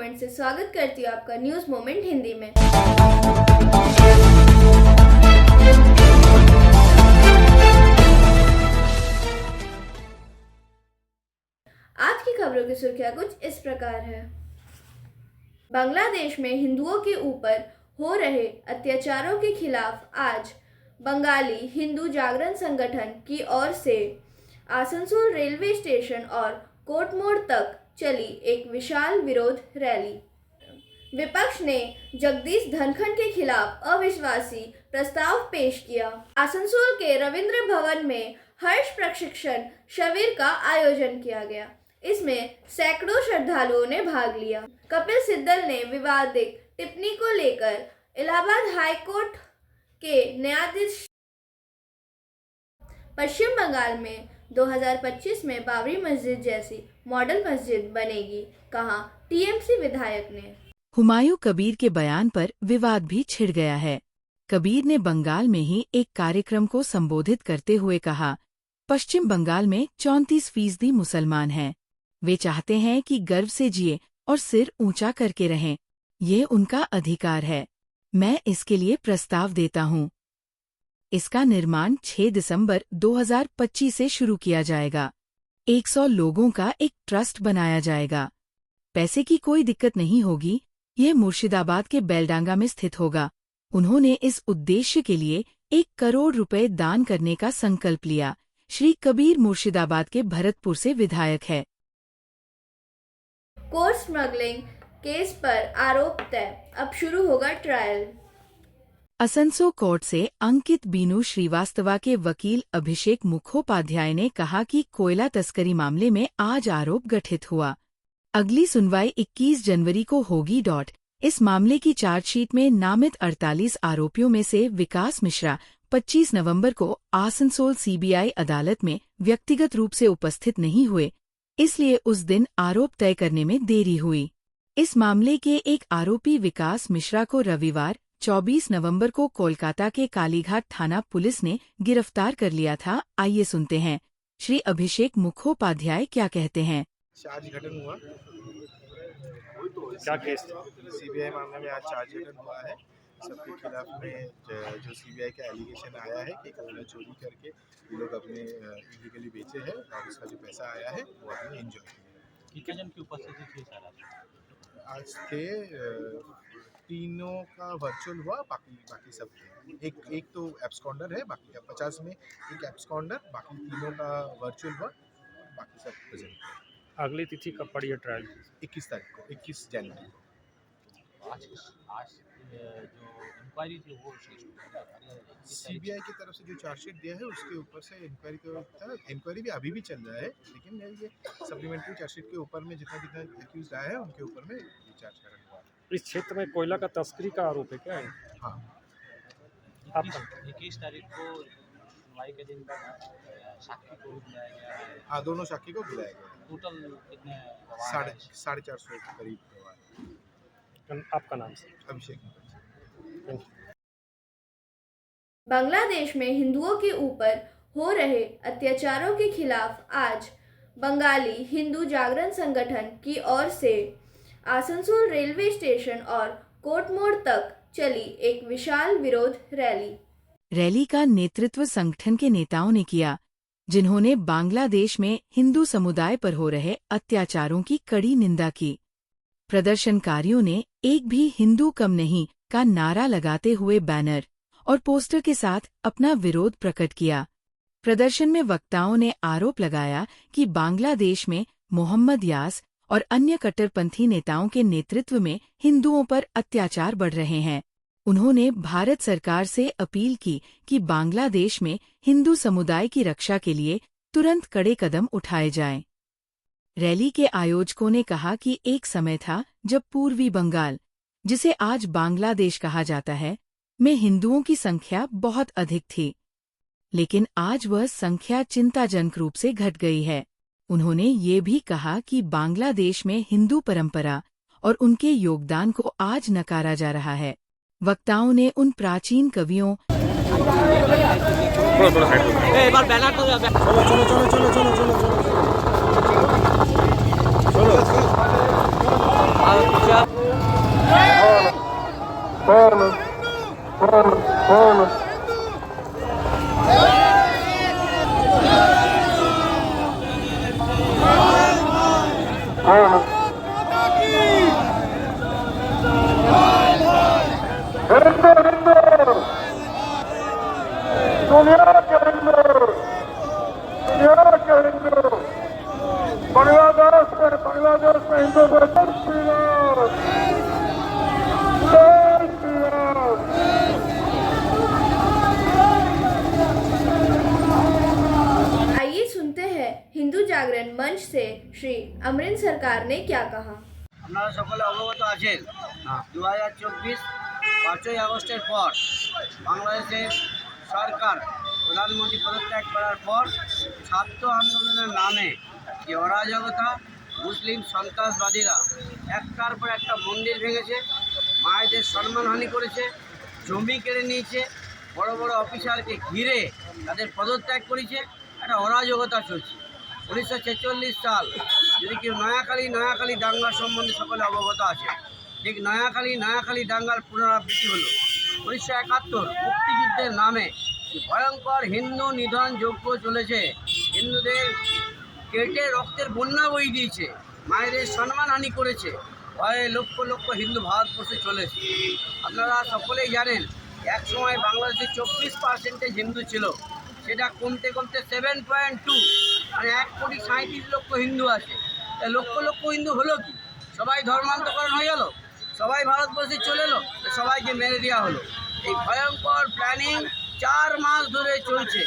Moment से स्वागत करती हूँ आपका न्यूज मोमेंट हिंदी में। आज की खबरों की सुर्खियां कुछ इस प्रकार है। बांग्लादेश में हिंदुओं के ऊपर हो रहे अत्याचारों के खिलाफ आज बंगाली हिंदू जागरण संगठन की ओर से आसनसोल रेलवे स्टेशन और कोर्ट मोड़ तक चली एक विशाल विरोध रैली। विपक्ष ने जगदीश धनखड़ के खिलाफ अविश्वासी प्रस्ताव पेश किया। आसनसोल के रविंद्र भवन में हर्ष प्रशिक्षण शिविर का आयोजन किया गया। इसमें सैकड़ों श्रद्धालुओं ने भाग लिया। कपिल सिब्बल ने विवादित टिप्पणी को लेकर इलाहाबाद हाई कोर्ट के न्यायाधीश पश्चिम बंगाल में 2025 में बाबरी मस्जिद जैसी मॉडल मस्जिद बनेगी, कहा टीएमसी विधायक ने। हुमायूं कबीर के बयान पर विवाद भी छिड़ गया है। कबीर ने बंगाल में ही एक कार्यक्रम को संबोधित करते हुए कहा, पश्चिम बंगाल में 34% मुसलमान हैं। वे चाहते हैं कि गर्व से जिए और सिर ऊंचा करके रहें। ये उनका अधिकार है। मैं इसके लिए प्रस्ताव देता हूँ। इसका निर्माण 6 दिसंबर 2025 से शुरू किया जाएगा। 100 लोगों का एक ट्रस्ट बनाया जाएगा। पैसे की कोई दिक्कत नहीं होगी। यह मुर्शिदाबाद के बेलडांगा में स्थित होगा। उन्होंने इस उद्देश्य के लिए 1 करोड़ रुपए दान करने का संकल्प लिया। श्री कबीर मुर्शिदाबाद के भरतपुर से विधायक है। कोर्ट स्मगलिंग केस पर आरोप तय, अब शुरू होगा ट्रायल। असनसोल कोर्ट से अंकित बीनू श्रीवास्तवा के वकील अभिषेक मुखोपाध्याय ने कहा कि कोयला तस्करी मामले में आज आरोप गठित हुआ। अगली सुनवाई 21 जनवरी को होगी। इस मामले की चार्जशीट में नामित 48 आरोपियों में से विकास मिश्रा 25 नवंबर को आसनसोल सीबीआई अदालत में व्यक्तिगत रूप से उपस्थित नहीं हुए, इसलिए उस दिन आरोप तय करने में देरी हुई। इस मामले के एक आरोपी विकास मिश्रा को रविवार 24 नवंबर को कोलकाता के कालीघाट थाना पुलिस ने गिरफ्तार कर लिया था। आइए सुनते हैं श्री अभिषेक मुखोपाध्याय क्या कहते हैं। चार्ज गठन हुआ। क्या केस? सीबीआई मामले में आज चार्ज गठन हुआ है। सबके खिलाफ में जो सीबीआई का एलिगेशन आया है कि कोयला चोरी करके ये लोग अपने इलीगली बेचे हैं और उसका जो पैसा आया है वो अपने एंजॉय किया। कितने जन की उपस्थिति थी सर? आज थे तीनों का वर्चुअल हुआ, बाकी सब थे। एक तो एब्सकॉन्डर है, बाकी 50 में एक एब्सकॉन्डर, बाकी तीनों का वर्चुअल हुआ, बाकी सब प्रेजेंट। अगली तिथि कब पड़ी है ट्रायल? 21 तारीख को, 21 जनवरी को। आज जो इंक्वायरी थी वो सीबीआई की तरफ से जो चार्जशीट दिया है उसके ऊपर से इंक्वायरी तो था। इंक्वायरी भी अभी भी चल रहा है, लेकिन ये सप्लीमेंट्री चार्जशीट के ऊपर में जितना एक्यूज आया है उनके ऊपर में ये चार्ज करा हुआ है। इस क्षेत्र में कोयला का तस्करी का आरोप है क्या है? हाँ। 21 तारीख को सुनवाई के दिन साक्षी को बुलाया गया है। हाँ, दोनों साक्षी को बुलाया गया है। टोटल कितने? 450 के करीब गवाह। आपका नाम सर? अभिषेक। बांग्लादेश में हिंदुओं के ऊपर हो रहे अत्याचारों के खिलाफ आज बंगाली हिंदू जागरण संगठन की ओर से आसनसोल रेलवे स्टेशन और कोर्ट मोड़ तक चली एक विशाल विरोध रैली। रैली का नेतृत्व संगठन के नेताओं ने किया, जिन्होंने बांग्लादेश में हिंदू समुदाय पर हो रहे अत्याचारों की कड़ी निंदा की। प्रदर्शनकारियों ने एक भी हिंदू कम नहीं का नारा लगाते हुए बैनर और पोस्टर के साथ अपना विरोध प्रकट किया। प्रदर्शन में वक्ताओं ने आरोप लगाया कि बांग्लादेश में मोहम्मद यास और अन्य कट्टरपंथी नेताओं के नेतृत्व में हिंदुओं पर अत्याचार बढ़ रहे हैं। उन्होंने भारत सरकार से अपील की कि बांग्लादेश में हिंदू समुदाय की रक्षा के लिए तुरंत कड़े कदम उठाए जाएं। रैली के आयोजकों ने कहा कि एक समय था जब पूर्वी बंगाल, जिसे आज बांग्लादेश कहा जाता है, में हिंदुओं की संख्या बहुत अधिक थी, लेकिन आज वह संख्या चिंताजनक रूप से घट गई है। उन्होंने ये भी कहा कि बांग्लादेश में हिंदू परंपरा और उनके योगदान को आज नकारा जा रहा है। वक्ताओं ने उन प्राचीन कवियों चलो बांग्लादेश में हिंदू आइए सुनते हैं हिंदू जागरण मंच से श्री अमरिंद सरकार ने क्या कहा। আপনারা সকলে অবগত আছেন 2024 5ই আগস্টের পর বাংলাদেশের সরকার প্রধানমন্ত্রী পদত্যাগ করার পর ছাত্র আন্দোলনের নামে যে অরাজকতা, মুসলিম সন্ত্রাসবাদীরা একটার পর একটা মন্দির ভেঙেছে, মায়েদের সম্মানহানি করেছে, জমি কেড়ে নিয়েছে, বড় বড় অফিসারকে ঘিরে তাদের পদত্যাগ করেছে, একটা অরাজকতা চলছে। 1946 সাল, যদি কেউ নয়াখালী দাঙ্গার সম্বন্ধে সকলে অবগত আছে, ঠিক নয়াখালী দাঙ্গার পুনরাবৃত্তি হলো। 1971 মুক্তিযুদ্ধের নামে ভয়ঙ্কর হিন্দু নিধন যজ্ঞ চলেছে, হিন্দুদের কেটে রক্তের বন্যা বই দিয়েছে, মায়েদের সম্মানহানি করেছে, ভয়ে লক্ষ লক্ষ হিন্দু ভারতবর্ষে চলেছে। আপনারা সকলেই জানেন এক সময় বাংলাদেশে 24% হিন্দু ছিল, সেটা কমতে কমতে 7.2, মানে 1,37,00,000 হিন্দু আছে। লক্ষ লক্ষ হিন্দু হলো কি? সবাই ধর্মান্তকরণ হয়ে গেল, সবাই ভারতবর্ষে চলে এলো, সবাইকে মেরে দেওয়া হলো। এই ভয়ঙ্কর প্ল্যানিং 4 মাস ধরে চলছে,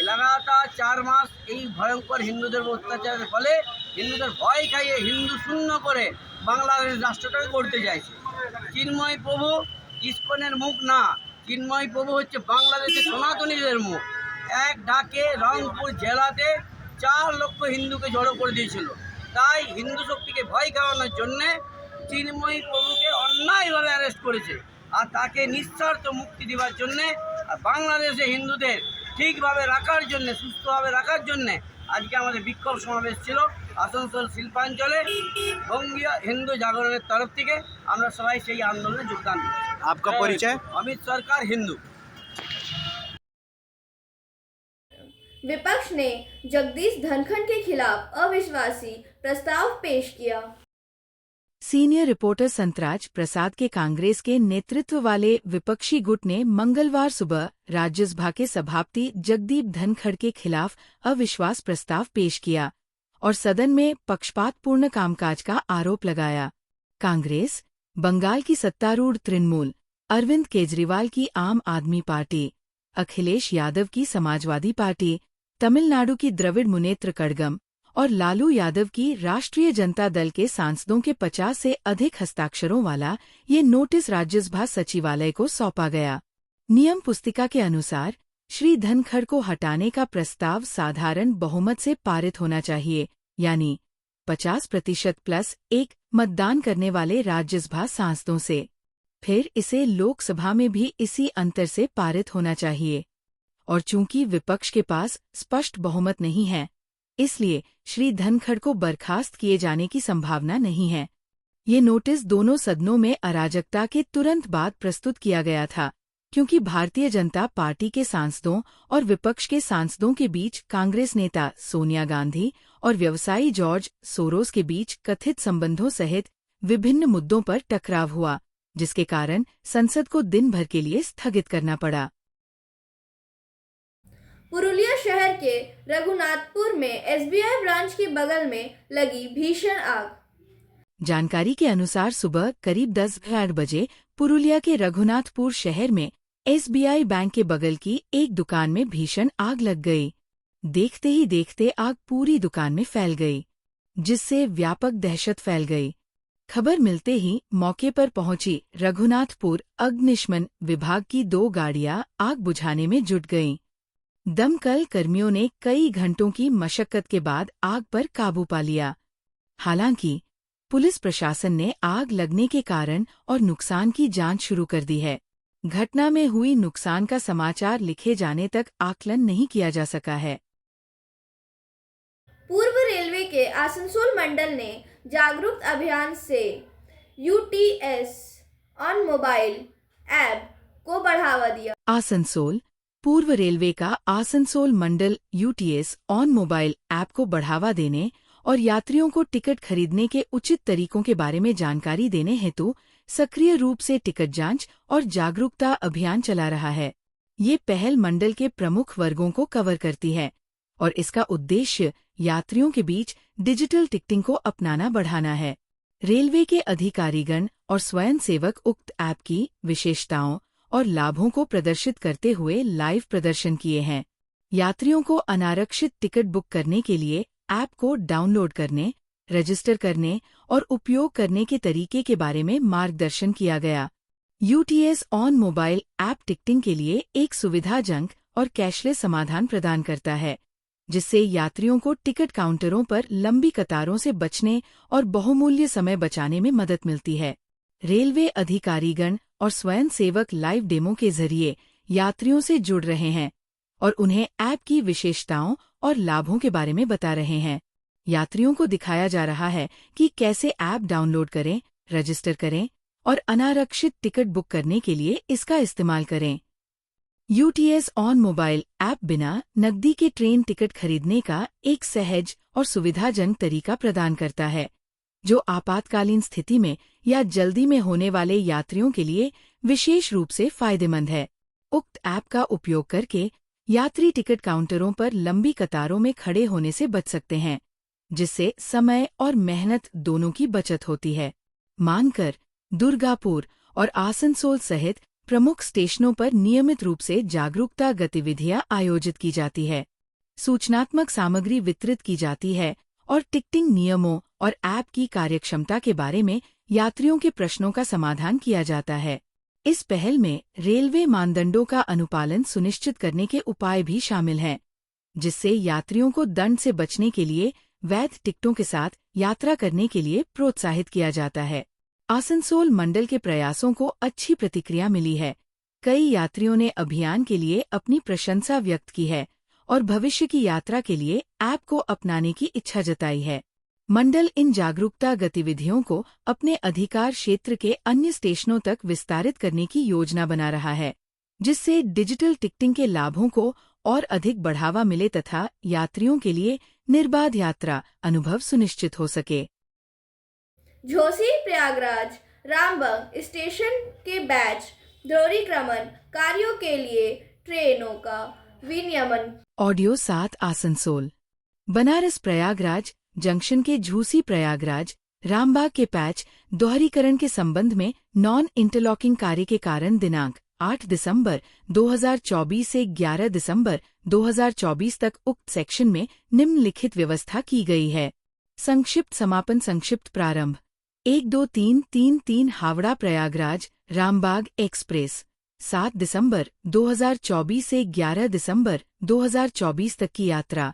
লাগাতার 4 মাস এই ভয়ঙ্কর হিন্দুদের অত্যাচারের ফলে হিন্দুদের ভয় খাইয়ে হিন্দু শূন্য করে বাংলাদেশ রাষ্ট্রটাকে করতে চাইছে। চিন্ময় প্রভু ইস্কনের মুখ না, চিন্ময় প্রভু হচ্ছে বাংলাদেশের সনাতনীদের মুখ। এক ডাকে রংপুর জেলাতে 4 লক্ষ হিন্দুকে জড়ো করে দিয়েছিল। তাই হিন্দু শক্তিকে ভয় খাওয়ানোর জন্যে চিন্ময় প্রভুকে অন্যায়ভাবে অ্যারেস্ট করেছে, আর তাকে নিঃস্বার্থ মুক্তি দেওয়ার জন্যে আর বাংলাদেশে হিন্দুদের ঠিকভাবে রাখার জন্যে, সুস্থভাবে রাখার জন্যে আজকে আমাদের বিক্ষোভ সমাবেশ ছিল আসানসোল শিল্পাঞ্চলে। বঙ্গীয় হিন্দু জাগরণের তরফ থেকে আমরা সবাই সেই আন্দোলনে যোগদান করি। आपका परिचय? अमित सरकार हिंदू। विपक्ष ने जगदीश धनखड़ के खिलाफ अविश्वासी प्रस्ताव पेश किया। सीनियर रिपोर्टर संतराज प्रसाद के कांग्रेस के नेतृत्व वाले विपक्षी गुट ने मंगलवार सुबह राज्यसभा के सभापति जगदीप धनखड़ के खिलाफ अविश्वास प्रस्ताव पेश किया और सदन में पक्षपातपूर्ण कामकाज का आरोप लगाया। कांग्रेस, बंगाल की सत्तारूढ़ तृणमूल, अरविंद केजरीवाल की आम आदमी पार्टी, अखिलेश यादव की समाजवादी पार्टी, तमिलनाडु की द्रविड़ मुनेत्र कड़गम और लालू यादव की राष्ट्रीय जनता दल के सांसदों के 50 से अधिक हस्ताक्षरों वाला ये नोटिस राज्यसभा सचिवालय को सौंपा गया। नियम पुस्तिका के अनुसार श्री धनखड़ को हटाने का प्रस्ताव साधारण बहुमत से पारित होना चाहिए, यानी 50% प्लस 1 मतदान करने वाले राज्यसभा सांसदों से। फिर इसे लोकसभा में भी इसी अंतर से पारित होना चाहिए। और चूंकि विपक्ष के पास स्पष्ट बहुमत नहीं है, इसलिए श्री धनखड़ को बर्खास्त किए जाने की संभावना नहीं है। ये नोटिस दोनों सदनों में अराजकता के तुरंत बाद प्रस्तुत किया गया था, क्योंकि भारतीय जनता पार्टी के सांसदों और विपक्ष के सांसदों के बीच कांग्रेस नेता सोनिया गांधी और व्यवसायी जॉर्ज सोरोस के बीच कथित संबंधों सहित विभिन्न मुद्दों पर टकराव हुआ, जिसके कारण संसद को दिन भर के लिए स्थगित करना पड़ा। पुरुलिया शहर के रघुनाथपुर में एसबीआई ब्रांच के बगल में लगी भीषण आग। जानकारी के अनुसार सुबह करीब 10:08 बजे पुरुलिया के रघुनाथपुर शहर में एसबीआई बैंक के बगल की एक दुकान में भीषण आग लग गई। देखते ही देखते आग पूरी दुकान में फैल गई, जिससे व्यापक दहशत फैल गई। खबर मिलते ही मौके पर पहुंची रघुनाथपुर अग्निशमन विभाग की 2 गाड़ियां आग बुझाने में जुट गईं। दमकल कर्मियों ने कई घंटों की मशक्कत के बाद आग पर काबू पा लिया। हालांकि पुलिस प्रशासन ने आग लगने के कारण और नुकसान की जांच शुरू कर दी है। घटना में हुई नुकसान का समाचार लिखे जाने तक आकलन नहीं किया जा सका है। पूर्व रेलवे के आसनसोल मंडल ने जागरूक अभियान से यूटीएस ऑन मोबाइल ऐप को बढ़ावा दिया। आसनसोल पूर्व रेलवे का आसनसोल मंडल यूटीएस ऑन मोबाइल ऐप को बढ़ावा देने और यात्रियों को टिकट खरीदने के उचित तरीकों के बारे में जानकारी देने हेतु सक्रिय रूप से टिकट जांच और जागरूकता अभियान चला रहा है। ये पहल मंडल के प्रमुख वर्गों को कवर करती है और इसका उद्देश्य यात्रियों के बीच डिजिटल टिकटिंग को अपनाना बढ़ाना है। रेलवे के अधिकारीगण और स्वयंसेवक उक्त ऐप की विशेषताओं और लाभों को प्रदर्शित करते हुए लाइव प्रदर्शन किए हैं। यात्रियों को अनारक्षित टिकट बुक करने के लिए ऐप को डाउनलोड करने, रजिस्टर करने और उपयोग करने के तरीके के बारे में मार्गदर्शन किया गया। UTS on mobile app ticketing के लिए एक सुविधाजनक और कैशलेस समाधान प्रदान करता है, जिससे यात्रियों को टिकट काउंटरों पर लंबी कतारों से बचने और बहुमूल्य समय बचाने में मदद मिलती है। रेलवे अधिकारीगण और स्वयंसेवक लाइव डेमो के जरिए यात्रियों से जुड़ रहे हैं और उन्हें ऐप की विशेषताओं और लाभों के बारे में बता रहे हैं। यात्रियों को दिखाया जा रहा है कि कैसे ऐप डाउनलोड करें, रजिस्टर करें और अनारक्षित टिकट बुक करने के लिए इसका इस्तेमाल करें। यूटीएस ऑन मोबाइल ऐप बिना नकदी के ट्रेन टिकट खरीदने का एक सहज और सुविधाजनक तरीका प्रदान करता है, जो आपातकालीन स्थिति में या जल्दी में होने वाले यात्रियों के लिए विशेष रूप से फायदेमंद है। उक्त ऐप का उपयोग करके यात्री टिकट काउंटरों पर लंबी कतारों में खड़े होने से बच सकते हैं, जिससे समय और मेहनत दोनों की बचत होती है। मानकर दुर्गापुर और आसनसोल सहित प्रमुख स्टेशनों पर नियमित रूप से जागरूकता गतिविधियां आयोजित की जाती है, सूचनात्मक सामग्री वितरित की जाती है और टिकटिंग नियमों और ऐप की कार्यक्षमता के बारे में यात्रियों के प्रश्नों का समाधान किया जाता है। इस पहल में रेलवे मानदंडों का अनुपालन सुनिश्चित करने के उपाय भी शामिल हैं, जिससे यात्रियों को दंड से बचने के लिए वैध टिकटों के साथ यात्रा करने के लिए प्रोत्साहित किया जाता है। आसनसोल मंडल के प्रयासों को अच्छी प्रतिक्रिया मिली है। कई यात्रियों ने अभियान के लिए अपनी प्रशंसा व्यक्त की है और भविष्य की यात्रा के लिए ऐप को अपनाने की इच्छा जताई है। मंडल इन जागरूकता गतिविधियों को अपने अधिकार क्षेत्र के अन्य स्टेशनों तक विस्तारित करने की योजना बना रहा है, जिससे डिजिटल टिकटिंग के लाभों को और अधिक बढ़ावा मिले तथा यात्रियों के लिए निर्बाध यात्रा अनुभव सुनिश्चित हो सके। झोसी प्रयागराज रामबन स्टेशन के बैच दोहरीक्रमण कार्यों के लिए ट्रेनों का विनियमन। ऑडियो 7 आसनसोल बनारस प्रयागराज जंक्शन के झूसी प्रयागराज रामबाग के पैच दोहरीकरण के संबंध में नॉन इंटरलॉकिंग कार्य के कारण दिनांक 8 दिसंबर 2024 से 11 दिसंबर 2024 तक उक्त सेक्शन में निम्नलिखित व्यवस्था की गई है। संक्षिप्त समापन संक्षिप्त प्रारंभ 12333 हावड़ा प्रयागराज रामबाग एक्सप्रेस 7 दिसंबर 2024 से 11 दिसंबर 2024 तक की यात्रा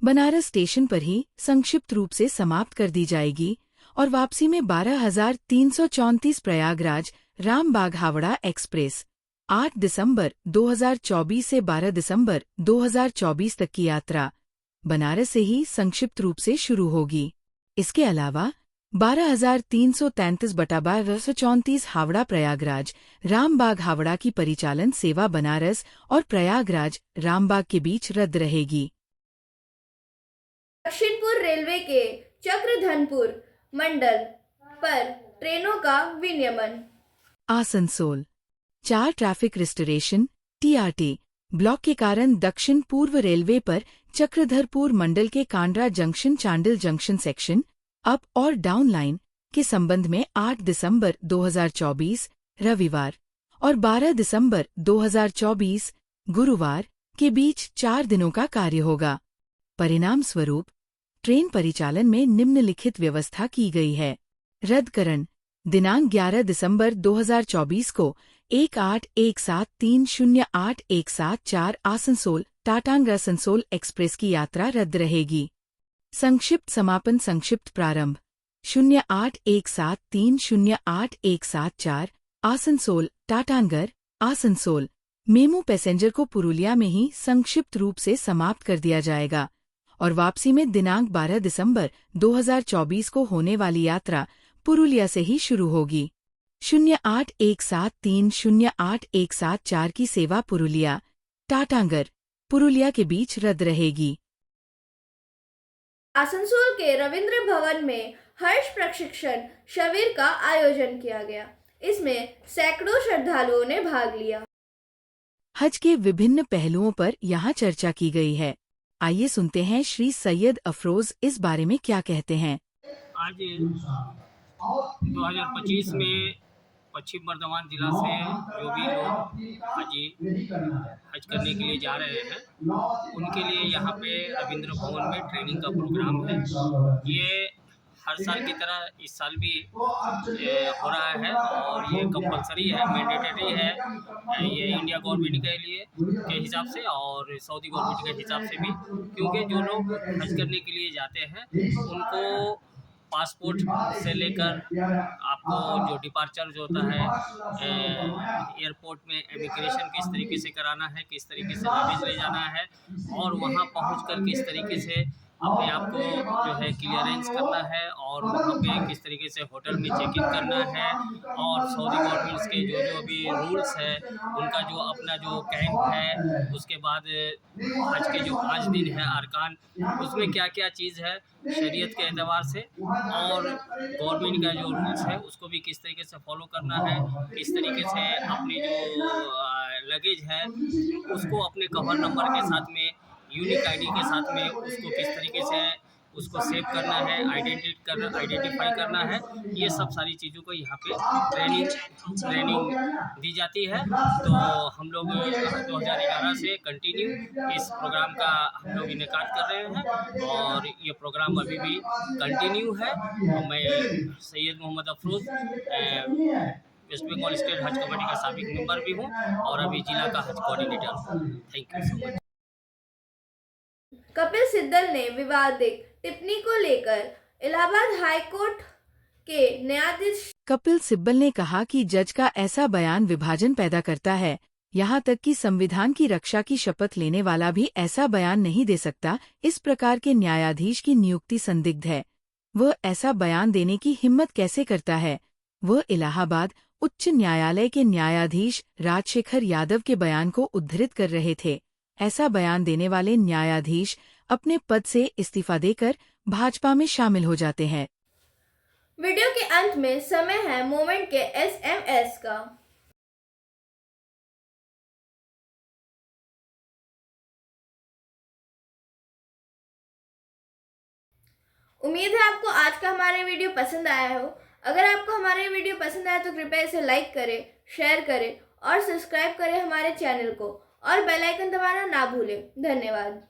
बनारस स्टेशन पर ही संक्षिप्त रूप से समाप्त कर दी जाएगी और वापसी में 12,334 प्रयागराज रामबाग हावड़ा एक्सप्रेस 8 दिसंबर 2024 से 12 दिसंबर 2024 तक की यात्रा बनारस से ही संक्षिप्त रूप से शुरू होगी। इसके अलावा 12,333/1234 हावड़ा प्रयागराज रामबाग हावड़ा की परिचालन सेवा बनारस और प्रयागराज रामबाग के बीच रद्द रहेगी। दक्षिणपुर रेलवे के चक्रधरपुर मंडल पर ट्रेनों का विनियमन। Asansol 4 traffic restoration (TRT) block के कारण दक्षिण पूर्व रेलवे पर चक्रधरपुर मंडल के Kandra junction Chandil junction section up और डाउन लाइन के संबंध में 8 दिसंबर 2024 रविवार और 12 दिसंबर 2024 गुरुवार के बीच 4 दिनों का कार्य होगा। परिणाम स्वरूप ट्रेन परिचालन में निम्नलिखित व्यवस्था की गई है। रद्दकरण दिनांक 11 दिसंबर 2024 को 1817308174 आसनसोल टाटांग आसनसोल एक्सप्रेस की यात्रा रद्द रहेगी। संक्षिप्त समापन संक्षिप्त प्रारंभ 0817308174 आसनसोल टाटांगर आसनसोल मेमू पैसेंजर को पुरुलिया में ही संक्षिप्त रूप से समाप्त कर दिया जाएगा और वापसी में दिनांक 12 दिसंबर 2024 को होने वाली यात्रा पुरुलिया से ही शुरू होगी। 0817308174 की सेवा पुरुलिया टाटांगर पुरुलिया के बीच रद्द रहेगी। आसनसोल के रविंद्र भवन में हर्ष प्रशिक्षण शिविर का आयोजन किया गया। इसमें सैकड़ों श्रद्धालुओं ने भाग लिया। हज के विभिन्न पहलुओं पर यहाँ चर्चा की गई है। आइए सुनते हैं श्री सैयद अफरोज इस बारे में क्या कहते हैं। आज 2025 में पश्चिम बर्धमान जिला से जो भी लोग हज करने के लिए जा रहे हैं उनके लिए यहाँ पे रविंद्र भवन में ट्रेनिंग का प्रोग्राम है। ये हर साल की तरह इस साल भी हो रहा है और ये कंपलसरी है, मैंडेटरी है। ये इंडिया गवर्नमेंट के लिए के हिसाब से और सऊदी गवर्नमेंट के हिसाब से भी, क्योंकि जो लोग हज करने के लिए जाते हैं उनको पासपोर्ट से लेकर आपको जो डिपार्चर जो होता है एयरपोर्ट में इमिग्रेशन किस तरीके से कराना है, किस तरीके से लगेज ले जाना है और वहाँ पहुंचकर किस तरीके से अपने आप को जो है क्लियरेंस करना है और वहाँ पे किस तरीके से होटल में चेक इन करना है और सऊदी गवर्नमेंट्स के जो जो भी रूल्स है उनका जो अपना जो कैंप है, उसके बाद हज के जो 5 दिन है अरकान, उसमें क्या क्या चीज़ है शरीयत के एतबार से और गवर्नमेंट का जो रूल्स है उसको भी किस तरीके से फॉलो करना है, किस तरीके से अपनी जो लगेज है उसको अपने कवर नंबर के साथ में, यूनिक आईडी के साथ में उसको किस तरीके से उसको सेव करना है, आइडेंटिफाई करना है। ये सब सारी चीज़ों को यहाँ पे ट्रेनिंग दी जाती है। तो हम लोग 2011 से कंटिन्यू इस प्रोग्राम का हम लोग इनेकाद कर रहे हैं और ये प्रोग्राम अभी भी कंटिन्यू है। तो मैं सैयद मोहम्मद अफरोज वेस्ट बंगाल स्टेट हज कमेटी का साबिक मेंबर भी हूँ और अभी जिला का हज कोऑर्डिनेटर हूँ। Thank you so much. Kapil Sibal ने विवादित टिप्पणी को लेकर इलाहाबाद हाई कोर्ट के न्यायाधीश कपिल सिब्बल ने कहा कि जज का ऐसा बयान विभाजन पैदा करता है। यहाँ तक कि संविधान की रक्षा की शपथ लेने वाला भी ऐसा बयान नहीं दे सकता। इस प्रकार के न्यायाधीश की नियुक्ति संदिग्ध है। वह ऐसा बयान देने की हिम्मत कैसे करता है। वह इलाहाबाद उच्च न्यायालय के न्यायाधीश राजशेखर यादव के बयान को उद्धृत कर रहे थे। ऐसा बयान देने वाले न्यायाधीश अपने पद से इस्तीफा देकर भाजपा में शामिल हो जाते हैं। वीडियो के अंत में समय है मोमेंट के SMS का। उम्मीद है आपको आज का हमारा वीडियो पसंद आया हो। अगर आपको हमारा वीडियो पसंद आया तो कृपया इसे लाइक करें, शेयर करें और सब्सक्राइब करें हमारे चैनल को और बेल आइकन दबाना ना भूलें। धन्यवाद।